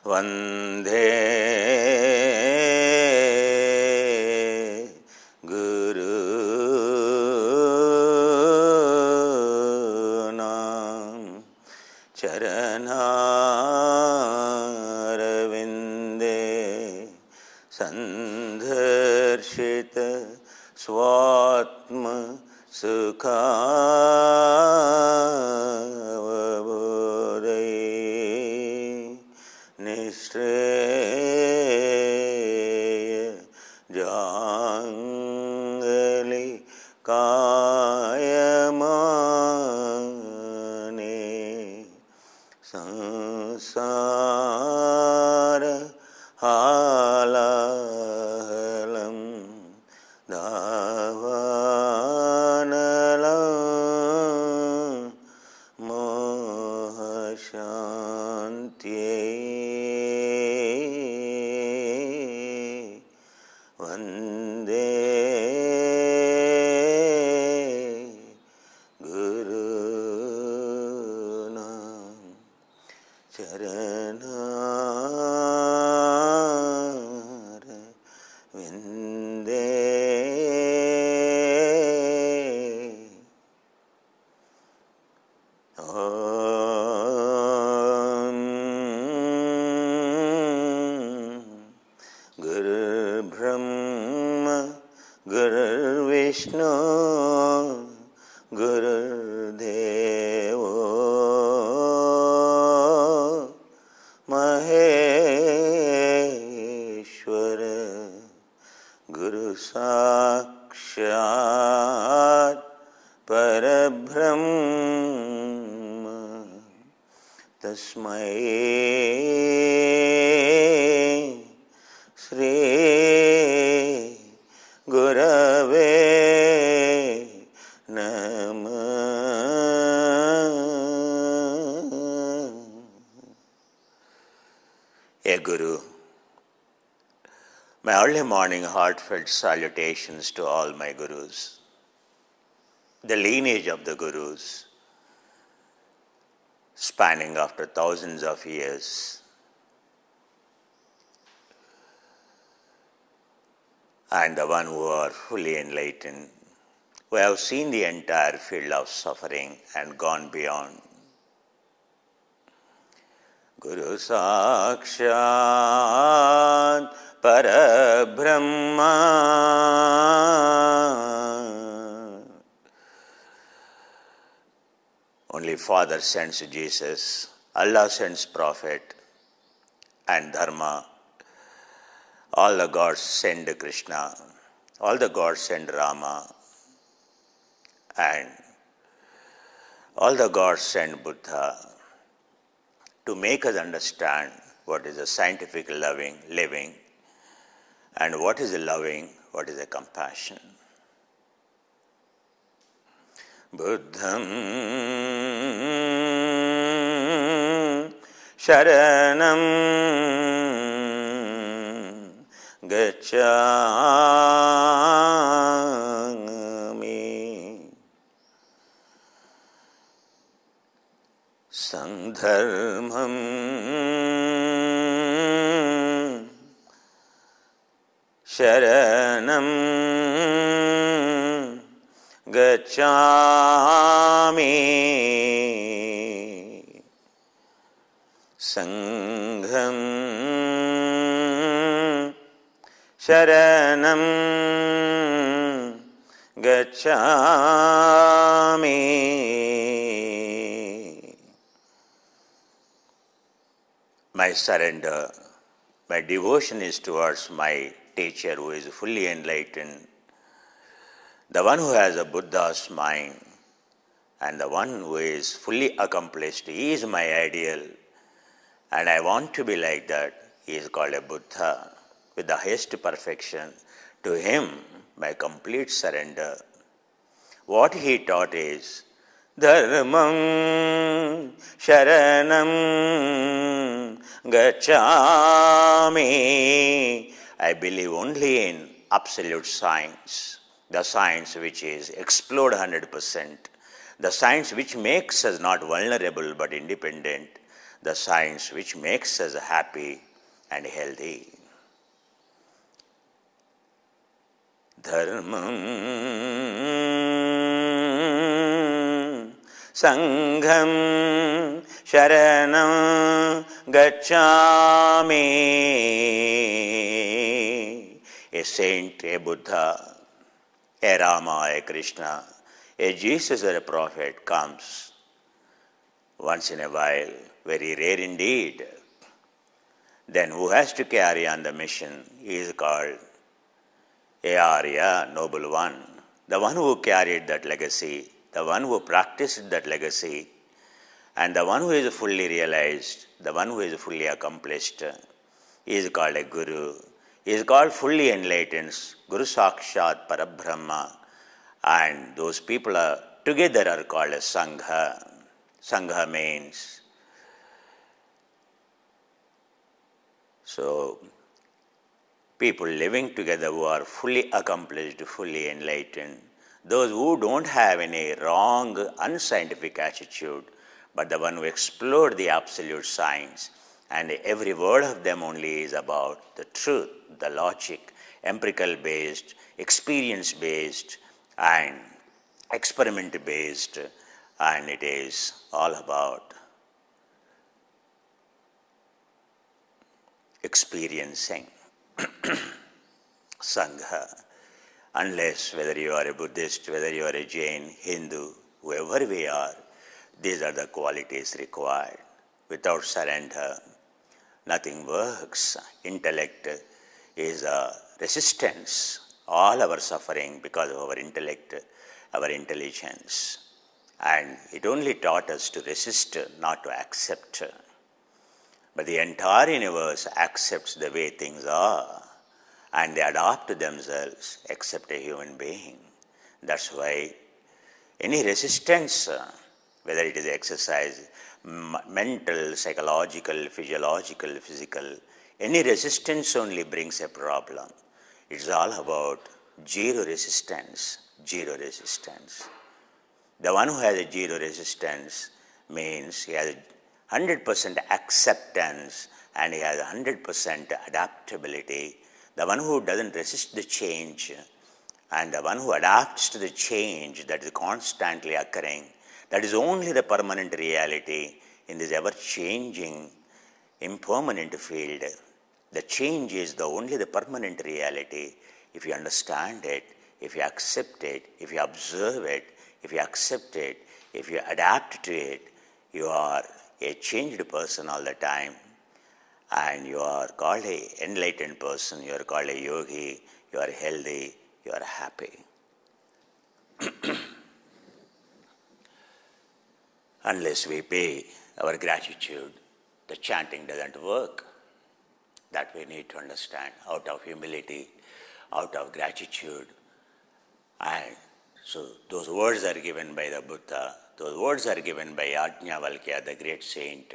वंदे गुरूणां चरणारविन्दे सन्दर्शित स्वात्म सुखावबोधये निःश्रेय जाङ्गलि कायमाने संसार हालाहलं दावानलं मोहशान्त्यै वन्दे गुरूणां चरणारविन्दे गुरुर्ब्रह्मा गुरुर्विष्णु गुरुर्देवो महेश्वर गुरुसाक्षात् परब्रह्म तस्मै श्री गुरवे नमः। A Guru. My early morning heartfelt salutations to all my Gurus, the lineage of the Gurus, spanning after thousands of years, and the one who are fully enlightened, who have seen the entire field of suffering and gone beyond. Guru Sakshat Parabrahma. Only Father sends Jesus, Allah sends Prophet and Dharma. All the gods send Krishna, all the gods send Rama, and all the gods send Buddha to make us understand what is a scientific living, and what is a loving, what is a compassion. Buddham Sharanam Gacchami Sangdharmam Sharanam Gacchami Sangham Sharanam Gacchami. My surrender, my devotion is towards my teacher who is fully enlightened, the one who has a Buddha's mind, and the one who is fully accomplished. He is my ideal, and I want to be like that. He is called a Buddha with the highest perfection. To him, my complete surrender. What he taught is Dharmam Sharanam Gacchami. I believe only in absolute science, the science which is explode 100%, the science which makes us not vulnerable but independent, the science which makes us happy and healthy. Dharmam Sangham Sharanam Gacchami. A saint, a Buddha, a Rama, a Krishna, a Jesus or a prophet comes once in a while, very rare indeed. Then who has to carry on the mission? He is called a Arya, noble one, the one who carried that legacy, the one who practiced that legacy, and the one who is fully realized, the one who is fully accomplished. He is called a Guru. He is called fully enlightened, Guru Sakshat Parabrahma. And those people are together are called a Sangha. Sangha means, so, people living together who are fully accomplished, fully enlightened, those who don't have any wrong, unscientific attitude, but the one who explored the absolute science, and every word of them only is about the truth, the logic, empirical-based, experience-based, and experiment-based, and it is all about experiencing. Sangha. Unless whether you are a Buddhist, whether you are a Jain, Hindu, whoever we are, these are the qualities required. Without surrender, nothing works. Intellect is a resistance. All our suffering because of our intellect, our intelligence. And it only taught us to resist, not to accept. But the entire universe accepts the way things are, and they adapt to themselves except a human being. That's why any resistance, whether it is exercise, mental, psychological, physiological, physical, any resistance only brings a problem. It's all about zero resistance, zero resistance. The one who has a zero resistance means he has 100% acceptance and he has 100% adaptability. The one who doesn't resist the change and the one who adapts to the change that is constantly occurring, that is only the permanent reality in this ever-changing, impermanent field. The change is only the permanent reality. If you understand it, if you accept it, if you observe it, if you accept it, if you adapt to it, you are a changed person all the time. And you are called an enlightened person, you are called a yogi, you are healthy, you are happy. Unless we pay our gratitude, the chanting doesn't work. That we need to understand, out of humility, out of gratitude. And so those words are given by the Buddha, those words are given by Yajnavalkya, the great saint.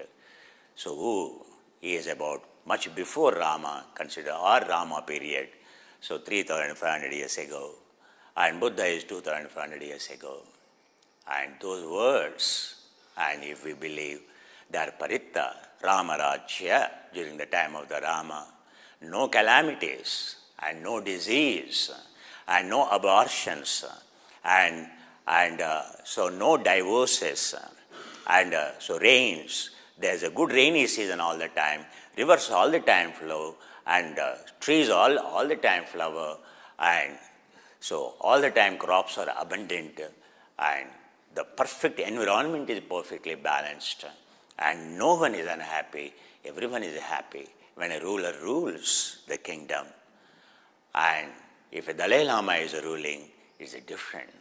So he is about much before Rama, consider our Rama period, so 3,500 years ago, and Buddha is 2,500 years ago. And those words, and if we believe, they are Paritta, Rama Rajya, during the time of the Rama, no calamities, and no disease, and no abortions, and so no divorces, and so rains. There's a good rainy season all the time, rivers all the time flow, and trees all the time flower, and so all the time crops are abundant, and the perfect environment is perfectly balanced, and no one is unhappy, everyone is happy when a ruler rules the kingdom. And if a Dalai Lama is ruling, it's different.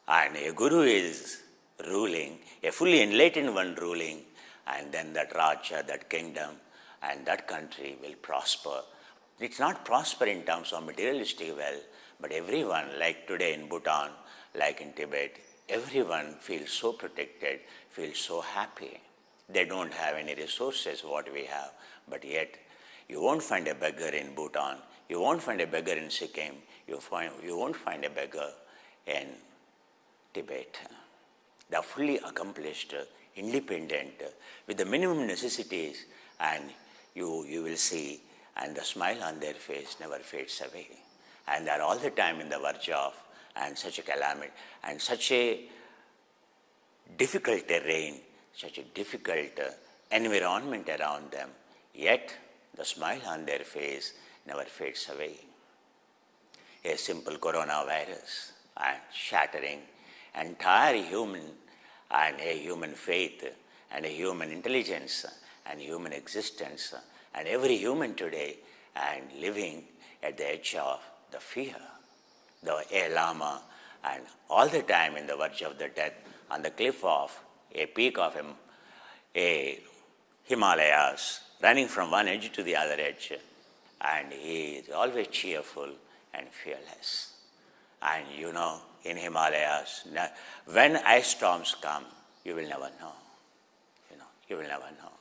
And a Guru is ruling, a fully enlightened one ruling, and then that Raja, that kingdom, and that country will prosper. It's not prosper in terms of materialistic wealth, but everyone, like today in Bhutan, like in Tibet, everyone feels so protected, feels so happy. They don't have any resources what we have, but yet you won't find a beggar in Bhutan, you won't find a beggar in Sikkim, you won't find a beggar in Tibet. They are fully accomplished, independent, with the minimum necessities, and you will see, and the smile on their face never fades away. And they are all the time in the verge of, and such a calamity, and such a difficult terrain, such a difficult environment around them, yet the smile on their face never fades away. A simple coronavirus and shattering entire human and a human faith and a human intelligence and human existence and every human today and living at the edge of the fear, a lama, and all the time in the verge of the death on the cliff of a peak of a Himalayas, running from one edge to the other edge, and he is always cheerful and fearless. And you know, in Himalayas, when ice storms come, you will never know. You will never know.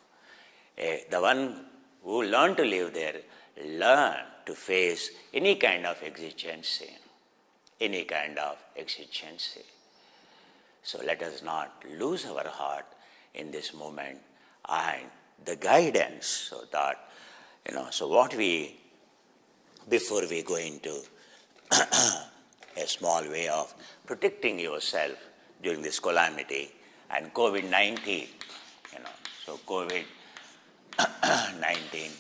The one who learn to live there, learn to face any kind of exigency, any kind of exigency. So let us not lose our heart in this moment and the guidance, so that, so what we, before we go into a small way of protecting yourself during this calamity and COVID-19, so COVID-19,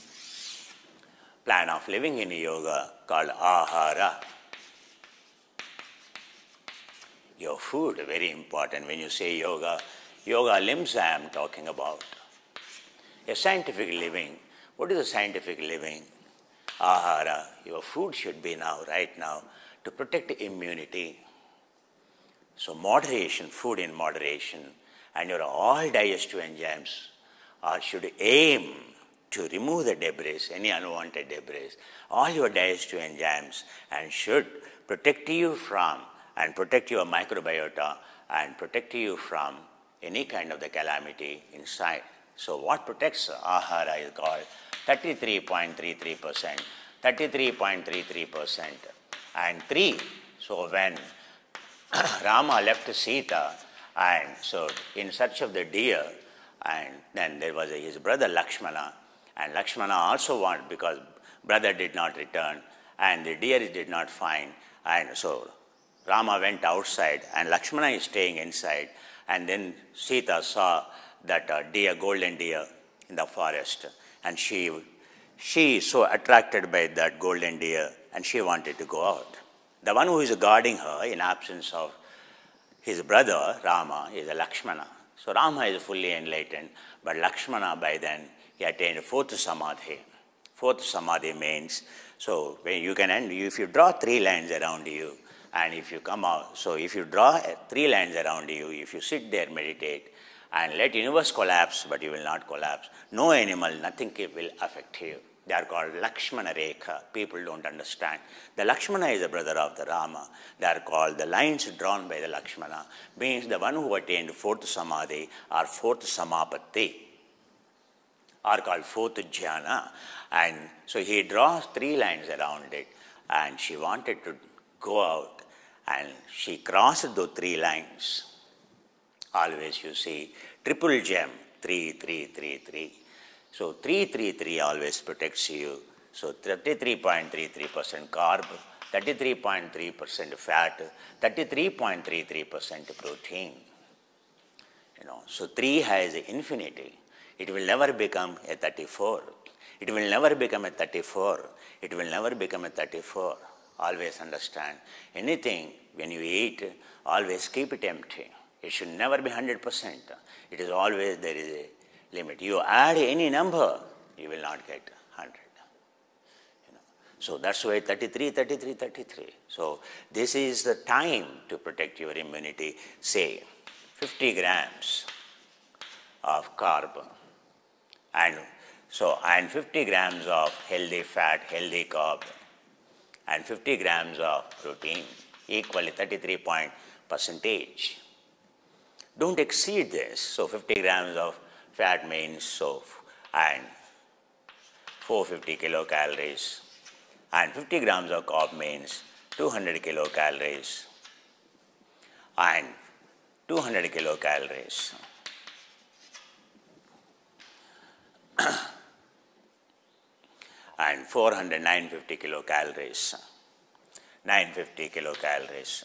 plan of living in yoga called Ahara. Your food, very important. When you say yoga, yoga limbs I am talking about. A scientific living. What is a scientific living? Ahara. Your food should be now, right now, to protect immunity. So moderation, food in moderation, and your all digestive enzymes should aim to remove the debris, any unwanted debris, all your digestive enzymes, and should protect you from, and protect your microbiota, and protect you from any kind of the calamity inside. So what protects Ahara is called 33.33%, 33.33%, and 3. So when Rama left Sita, and so in search of the deer, and then there was his brother Lakshmana, and Lakshmana also wanted, because brother did not return, and the deer did not find, and so Rama went outside, and Lakshmana is staying inside, and then Sita saw that deer, golden deer in the forest, and she is so attracted by that golden deer, and she wanted to go out. The one who is guarding her in absence of his brother, Rama, is a Lakshmana. So Rama is fully enlightened, but Lakshmana by then, he attained fourth samadhi. Fourth samadhi means, so when you can end, if you draw 3 lines around you, and if you come out, so if you draw 3 lines around you, if you sit there, meditate, and let universe collapse, but you will not collapse. No animal, nothing will affect you. They are called Lakshmana Rekha. People don't understand. The Lakshmana is the brother of the Rama. They are called the lines drawn by the Lakshmana, means the one who attained fourth samadhi or fourth samapatti, are called fourth jhana. And so he draws 3 lines around it, and she wanted to go out, and she crossed those 3 lines. Always you see triple gem, 3, 3, 3, 3. So 3, 3, 3 always protects you. So 33.33% carb, 33.3% fat, 33.33% protein. So 3 has infinity. It will never become a 34. It will never become a 34. It will never become a 34. Always understand. Anything, when you eat, always keep it empty. It should never be 100%. It is always, there is a limit. You add any number, you will not get 100. So that's why 33, 33, 33. So this is the time to protect your immunity. Say 50 grams of carb, and 50 grams of healthy fat, healthy carb, and 50 grams of protein, equally 33 percentage. Don't exceed this. So 50 grams of fat means and 450 kilocalories, and 50 grams of carb means 200 kilocalories, and 200 kilocalories. And 400, 950 kilocalories. 950 kilocalories.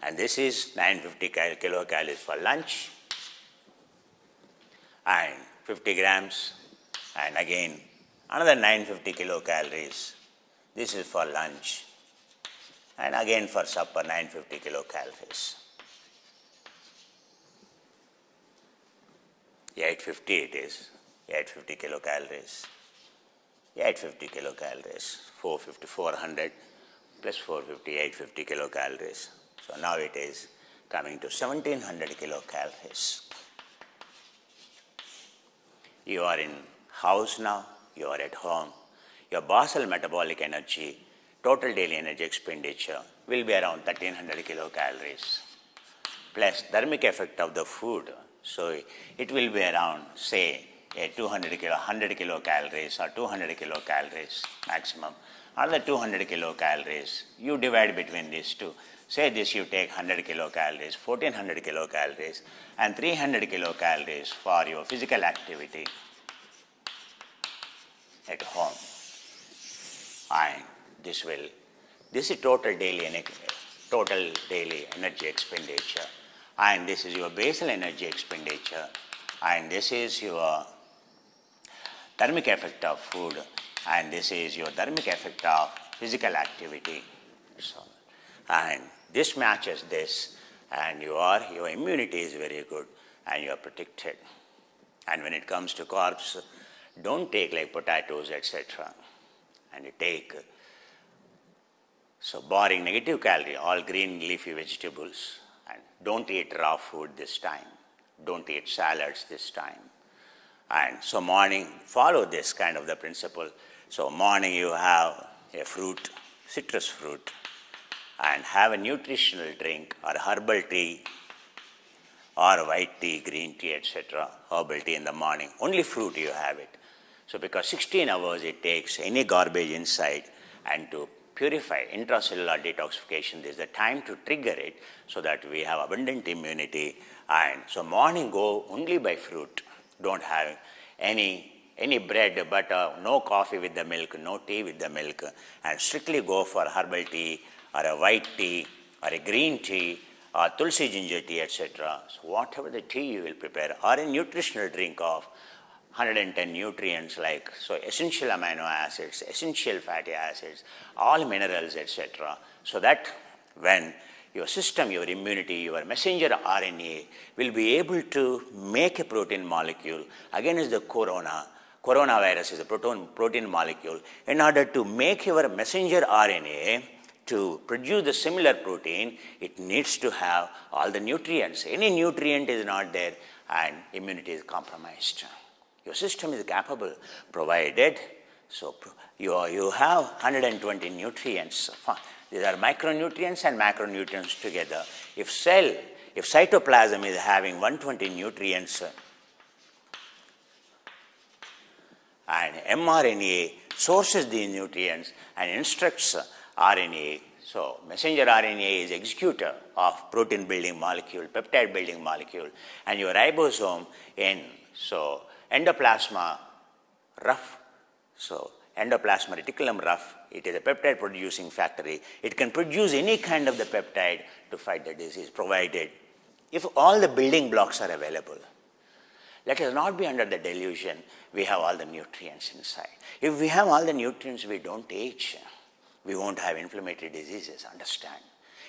And this is 950 kilocalories for lunch. And 50 grams. And again, another 950 kilocalories. This is for lunch. And again for supper, 950 kilocalories. 850 it is. 850 kilocalories. 850 kilocalories. 450, 400 plus 450, 850 kilocalories. So now it is coming to 1700 kilocalories. You are in house now, you are at home. Your basal metabolic energy, total daily energy expenditure will be around 1300 kilocalories. Plus thermic effect of the food. So it will be around, say, 100 kilocalories or 200 kilocalories maximum. Another 200 kilocalories, you divide between these two. Say this, you take 100 kilocalories, 1400 kilocalories, and 300 kilocalories for your physical activity at home. And this is total daily energy expenditure. And this is your basal energy expenditure. And this is your thermic effect of food. And this is your thermic effect of physical activity. So, and this matches this. And your immunity is very good. And you are protected. And when it comes to carbs, don't take like potatoes, etc. And you take, so barring negative calorie, all green leafy vegetables. And don't eat raw food this time. Don't eat salads this time. And so morning, follow this kind of the principle. So morning you have a fruit, citrus fruit, and have a nutritional drink or herbal tea or white tea, green tea, etc. Herbal tea in the morning. Only fruit you have it. So because 16 hours it takes any garbage inside, and to purify intracellular detoxification, there is a time to trigger it so that we have abundant immunity. And so morning go only by fruit. Don't have any bread, butter, no coffee with the milk, no tea with the milk, and strictly go for herbal tea or a white tea or a green tea or tulsi ginger tea, etc. So whatever the tea you will prepare, or a nutritional drink of 110 nutrients like essential amino acids, essential fatty acids, all minerals, etc. So that when your system, your immunity, your messenger RNA will be able to make a protein molecule against the coronavirus is a protein molecule. In order to make your messenger RNA to produce the similar protein, it needs to have all the nutrients. Any nutrient is not there and immunity is compromised. Your system is capable, provided, so you have 120 nutrients. These are micronutrients and macronutrients together. If cytoplasm is having 120 nutrients, and mRNA sources these nutrients and instructs RNA. So messenger RNA is executor of protein building molecule, peptide building molecule, and your ribosome in endoplasma rough. So endoplasma reticulum rough, it is a peptide producing factory. It can produce any kind of the peptide to fight the disease, provided if all the building blocks are available. Let us not be under the delusion we have all the nutrients inside. If we have all the nutrients, we don't age. We won't have inflammatory diseases, understand.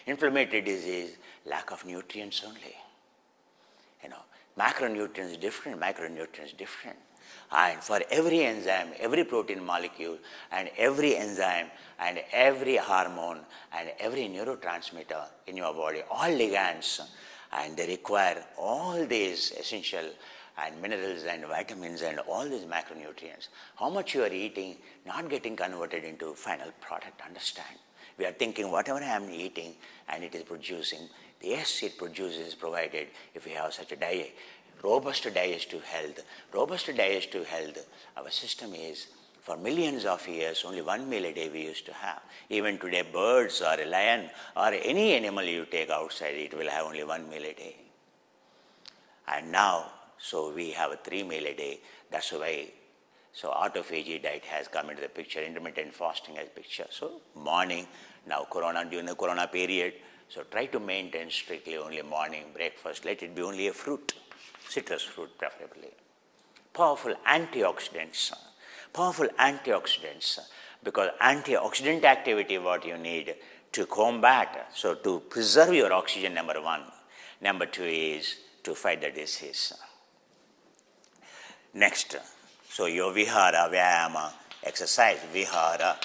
Inflammatory disease, lack of nutrients only. Macronutrients different, micronutrients different. And for every enzyme, every protein molecule, and every enzyme, and every hormone, and every neurotransmitter in your body, all ligands, and they require all these essential and minerals and vitamins and all these macronutrients. How much you are eating, not getting converted into final product, understand. We are thinking whatever I am eating and it is producing. Yes, it produces, provided if we have such a diet, robust digestive health. Robust digestive health, our system is For millions of years, only one meal a day we used to have. Even today, birds or a lion or any animal you take outside, it will have only one meal a day. And now, so we have a 3 meal a day. That's why, so autophagy diet has come into the picture, intermittent fasting has picture. So morning, now during the corona period, so try to maintain strictly only morning breakfast. Let it be only a fruit, citrus fruit preferably. Powerful antioxidants, because antioxidant activity what you need to combat, so to preserve your oxygen, number one. Number two is to fight the disease. Next, so your vihara, vyayama, exercise, vihara.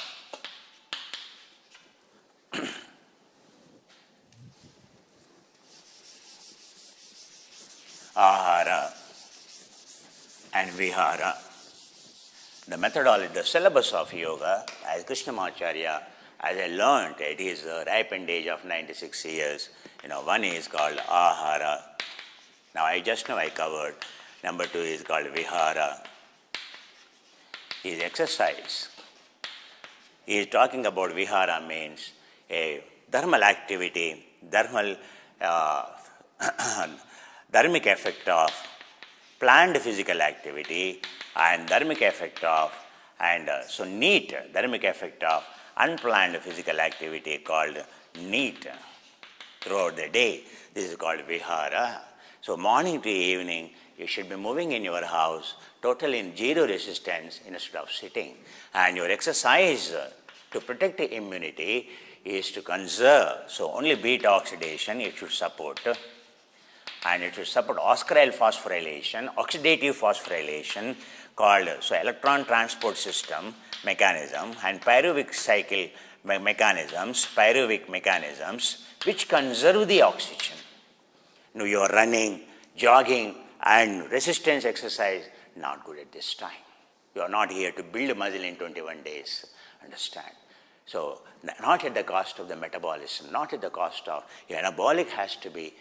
Ahara and vihara. The methodology, the syllabus of yoga, as Krishnamacharya, as I learned at his ripened age of 96 years, one is called ahara. Now I covered. Number two is called vihara. Is exercise. He is talking about vihara means a thermal activity, dharmic effect of planned physical activity and dharmic effect of, dharmic effect of unplanned physical activity called neat throughout the day. This is called vihara. So morning to evening, you should be moving in your house, totally in zero resistance instead of sitting. And your exercise to protect the immunity is to conserve. So only beta oxidation it should support. And it should support ascaryl phosphorylation, oxidative phosphorylation called electron transport system mechanism and pyruvic cycle mechanisms, which conserve the oxygen. Now you are running, jogging and resistance exercise, not good at this time. You are not here to build muscle in 21 days, understand? So not at the cost of the metabolism, not at the cost of, your anabolic has to be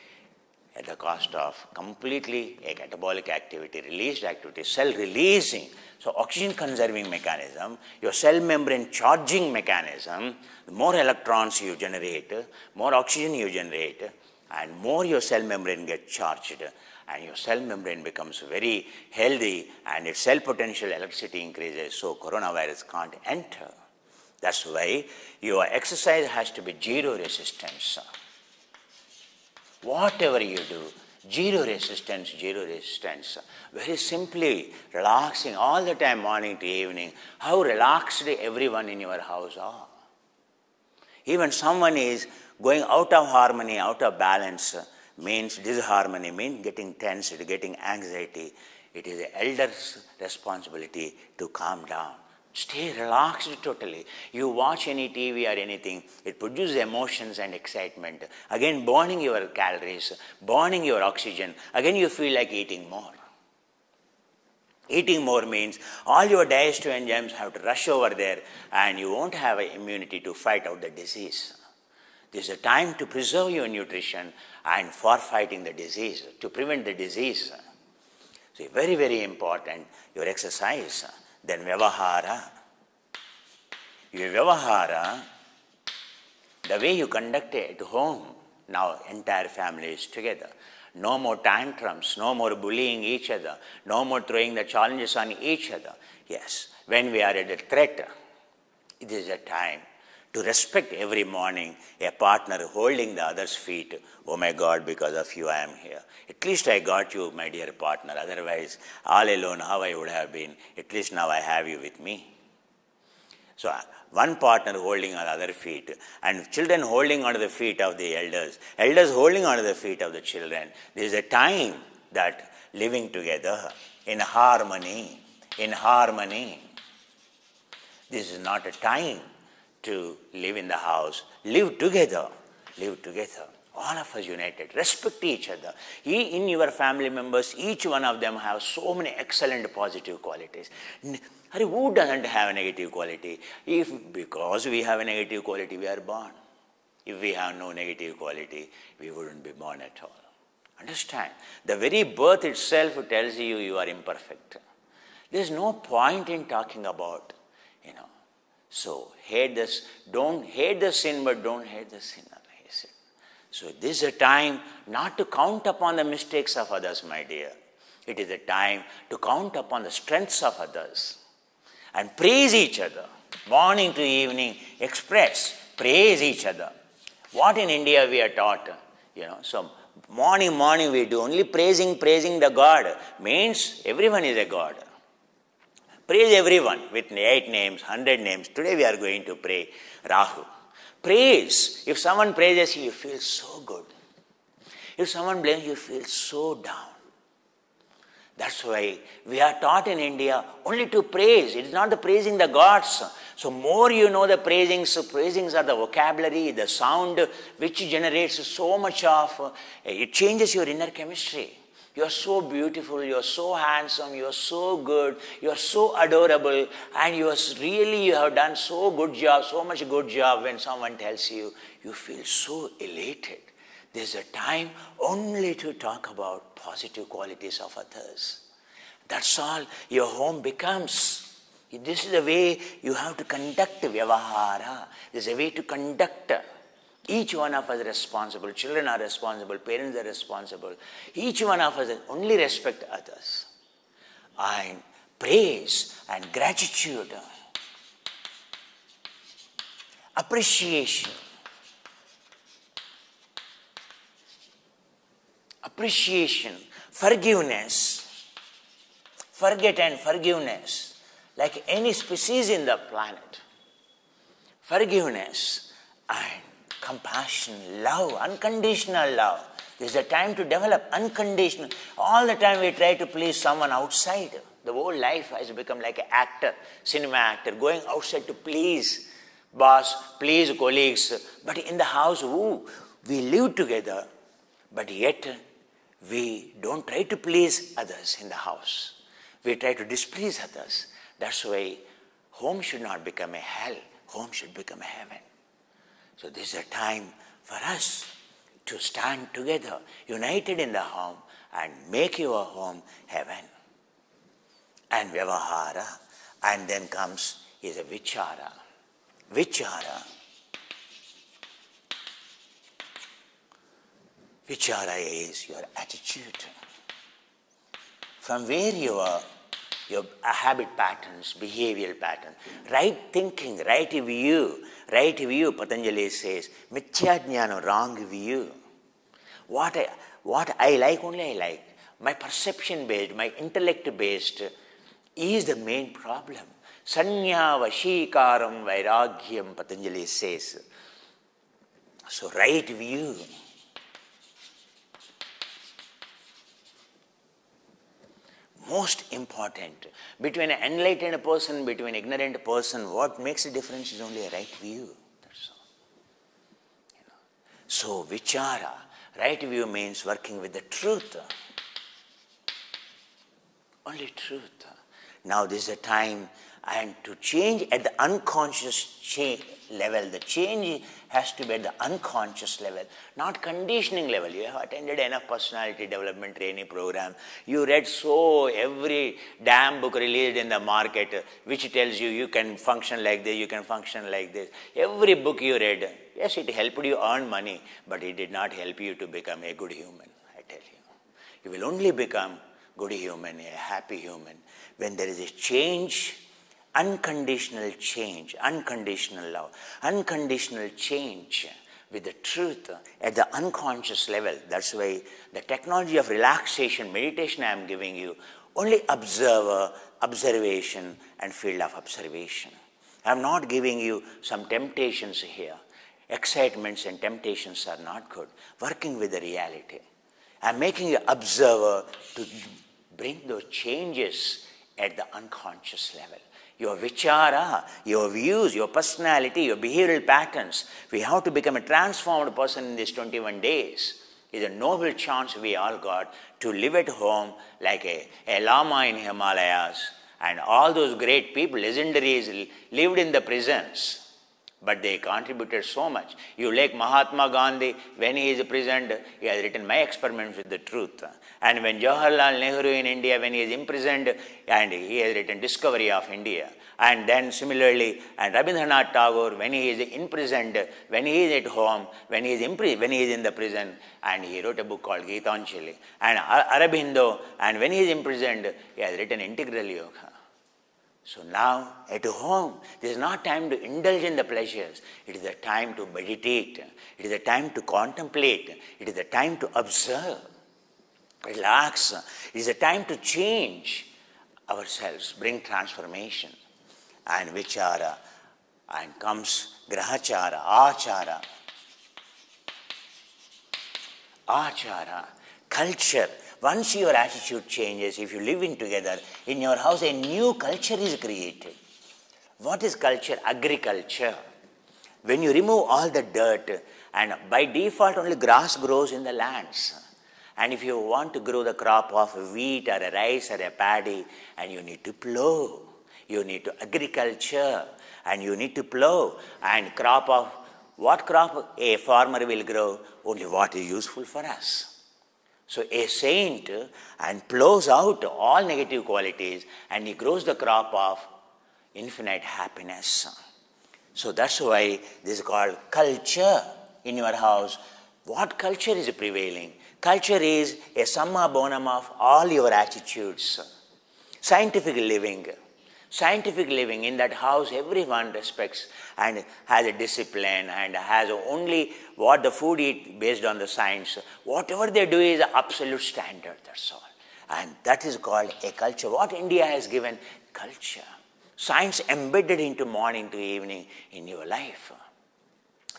at the cost of completely a catabolic activity, released activity, cell releasing. So oxygen conserving mechanism, your cell membrane charging mechanism, the more electrons you generate, more oxygen you generate, and more your cell membrane gets charged, and your cell membrane becomes very healthy, and its cell potential electricity increases, so coronavirus can't enter. That's why your exercise has to be zero resistance. Whatever you do, zero resistance. Very simply relaxing all the time, morning to evening. How relaxed everyone in your house are. Even someone is going out of harmony, out of balance, means disharmony, means getting tensed, getting anxiety. It is the elder's responsibility to calm down. Stay relaxed totally. You watch any TV or anything, it produces emotions and excitement. Again, burning your calories, burning your oxygen. Again, you feel like eating more. Eating more means all your digestive enzymes have to rush over there and you won't have an immunity to fight out the disease. This is a time to preserve your nutrition and for fighting the disease, to prevent the disease. So very, very important, your exercise. Then vyavahara. Your vyavahara, the way you conduct it at home, now entire family is together. No more tantrums, no more bullying each other, no more throwing the challenges on each other. Yes, when we are at a threat, it is a time to respect every morning a partner holding the other's feet. Oh my God, because of you I am here. At least I got you, my dear partner. Otherwise, all alone, how I would have been. At least now I have you with me. So one partner holding on the other feet, and children holding onto the feet of the elders, elders holding onto the feet of the children. There is a time that living together in harmony. This is not a time to live in the house. Live together. All of us united. Respect each other. In your family members, each one of them have so many excellent positive qualities. Who doesn't have a negative quality? Because we have a negative quality, we are born. If we have no negative quality, we wouldn't be born at all. Understand? The very birth itself tells you you are imperfect. There is no point in talking about So don't hate the sin, but don't hate the sinner, he said. So this is a time not to count upon the mistakes of others, my dear. It is a time to count upon the strengths of others and praise each other. Morning to evening, express, praise each other. What in India we are taught, so morning we do only praising the God. Means everyone is a God. Praise everyone with 8 names, 100 names. Today we are going to pray Rahu. Praise. If someone praises you, you feel so good. If someone blames you, you feel so down. That's why we are taught in India only to praise. It is not the praising the gods. So more you know the praisings are the vocabulary, the sound which generates so much of, it changes your inner chemistry. You are so beautiful, you are so handsome, you are so good, you are so adorable, and you have done so much good job. When someone tells you, you feel so elated. There's a time only to talk about positive qualities of others. That's all your home becomes. This is the way you have to conduct vyavahara. This is a way to conduct. Each one of us is responsible. Children are responsible. Parents are responsible. Each one of us only respect others. And praise and gratitude. Appreciation. Forgiveness. Forget and forgiveness. Like any species in the planet. Forgiveness and compassion, love, unconditional love. This is the time to develop unconditional. All the time we try to please someone outside. The whole life has become like an actor, cinema actor, going outside to please boss, please colleagues. But in the house, we live together, but yet we don't try to please others in the house. We try to displease others. That's why home should not become a hell. Home should become a heaven. So this is a time for us to stand together, united in the home, and make your home heaven. And vyavahara. And then comes is a vichara. Vichara. Vichara is your attitude. From where your habit patterns, behavioral patterns, right thinking, right view, Patanjali says, mithya jnana, wrong view. What I like, only I like. My perception based, my intellect based is the main problem. Sanya vashikaram vairagyam, Patanjali says. So right view. Most important. Between an enlightened person, between an ignorant person, what makes a difference is only a right view. That's all. So vichara, right view means working with the truth. Only truth. Now this is a time and to change at the unconscious level. The change has to be at the unconscious level, not conditioning level. You have attended enough personality development training program. You read every damn book released in the market which tells you can function like this, you can function like this. Every book you read, yes, it helped you earn money, but it did not help you to become a good human, I tell you. You will only become good human, a happy human, when there is a change. Unconditional change, unconditional love, unconditional change with the truth at the unconscious level. That's why the technology of relaxation, meditation I am giving you, only observation and field of observation. I am not giving you some temptations here. Excitements and temptations are not good. Working with the reality. I am making you observer to bring those changes at the unconscious level. Your vichara, your views, your personality, your behavioral patterns. We have to become a transformed person in these 21 days. It's a noble chance we all got to live at home like a Lama in Himalayas. And all those great people, legendaries, lived in the prisons. But they contributed so much. You like Mahatma Gandhi, when he is imprisoned, he has written My Experiments with the Truth. And when Jawaharlal Nehru in India, when he is imprisoned, and he has written Discovery of India. And then similarly, and Rabindranath Tagore, when he is imprisoned, when he is at home, when he is in the prison, and he wrote a book called Gitanjali. And Aurobindo, and when he is imprisoned, he has written Integral Yoga. So now, at home, this is not time to indulge in the pleasures. It is a time to meditate. It is a time to contemplate. It is a time to observe, relax. It is a time to change ourselves, bring transformation. And vichara, and comes grahachara, achara. Achara, culture. Once your attitude changes, if you live in together, in your house a new culture is created. What is culture? Agriculture. When you remove all the dirt, and by default only grass grows in the lands. And if you want to grow the crop of wheat or a rice or a paddy, and you need to plow, you need to agriculture, and you need to plow, and what crop a farmer will grow? Only what is useful for us. So a saint and plows out all negative qualities, and he grows the crop of infinite happiness. So that's why this is called culture in your house. What culture is prevailing? Culture is a summa bonum of all your attitudes. Scientific living. Scientific living, in that house everyone respects and has a discipline and has only what the food eat based on the science. Whatever they do is absolute standard, that's all. And that is called a culture. What India has given? Culture. Science embedded into morning to evening in your life.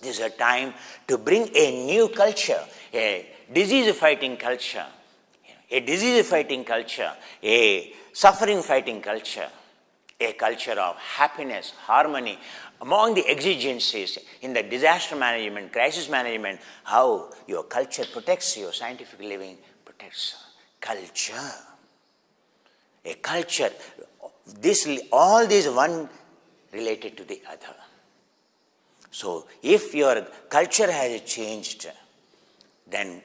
This is a time to bring a new culture, a disease-fighting culture, a suffering-fighting culture, a culture of happiness, harmony, among the exigencies in the disaster management, crisis management, how your culture protects your scientific living, protects culture. A culture, all these one related to the other. So if your culture has changed, then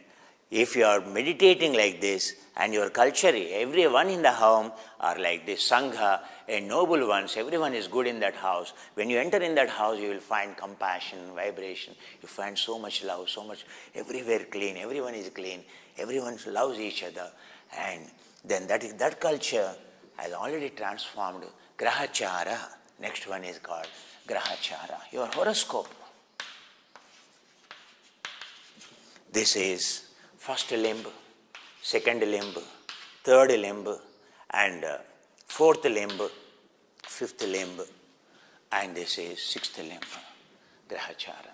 if you are meditating like this, and your culture, everyone in the home are like this, Sangha, a noble ones, everyone is good in that house. When you enter in that house, you will find compassion, vibration. You find so much love, so much, everywhere clean, everyone is clean, everyone loves each other. And then that culture has already transformed Grahachara. Next one is called Grahachara, your horoscope. This is first limb, second limb, third limb, and fourth limb, fifth limb, and this is sixth limb, Grahachara.